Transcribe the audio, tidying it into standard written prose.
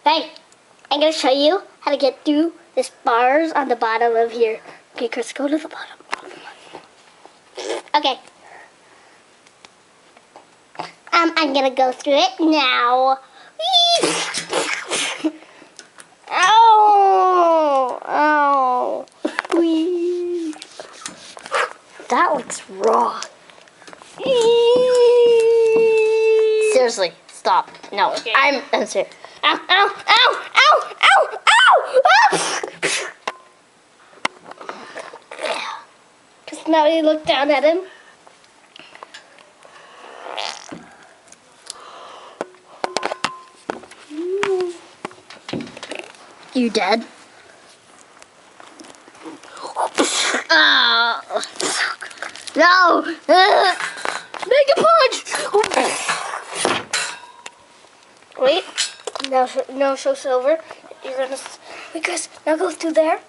Hey, I'm gonna show you how to get through this bars on the bottom of here. Okay, Chris, go to the bottom. Okay. I'm gonna go through it now. Ow! Ow! Whee. That looks wrong. Seriously, stop. No, okay. I'm serious. Ow! Ow! Ow! Ow! Ow! Ow! Because now you look down at him. You dead? No! Make a punch! Wait. Now show silver. You're gonna. Wait, Chris. Now go through there.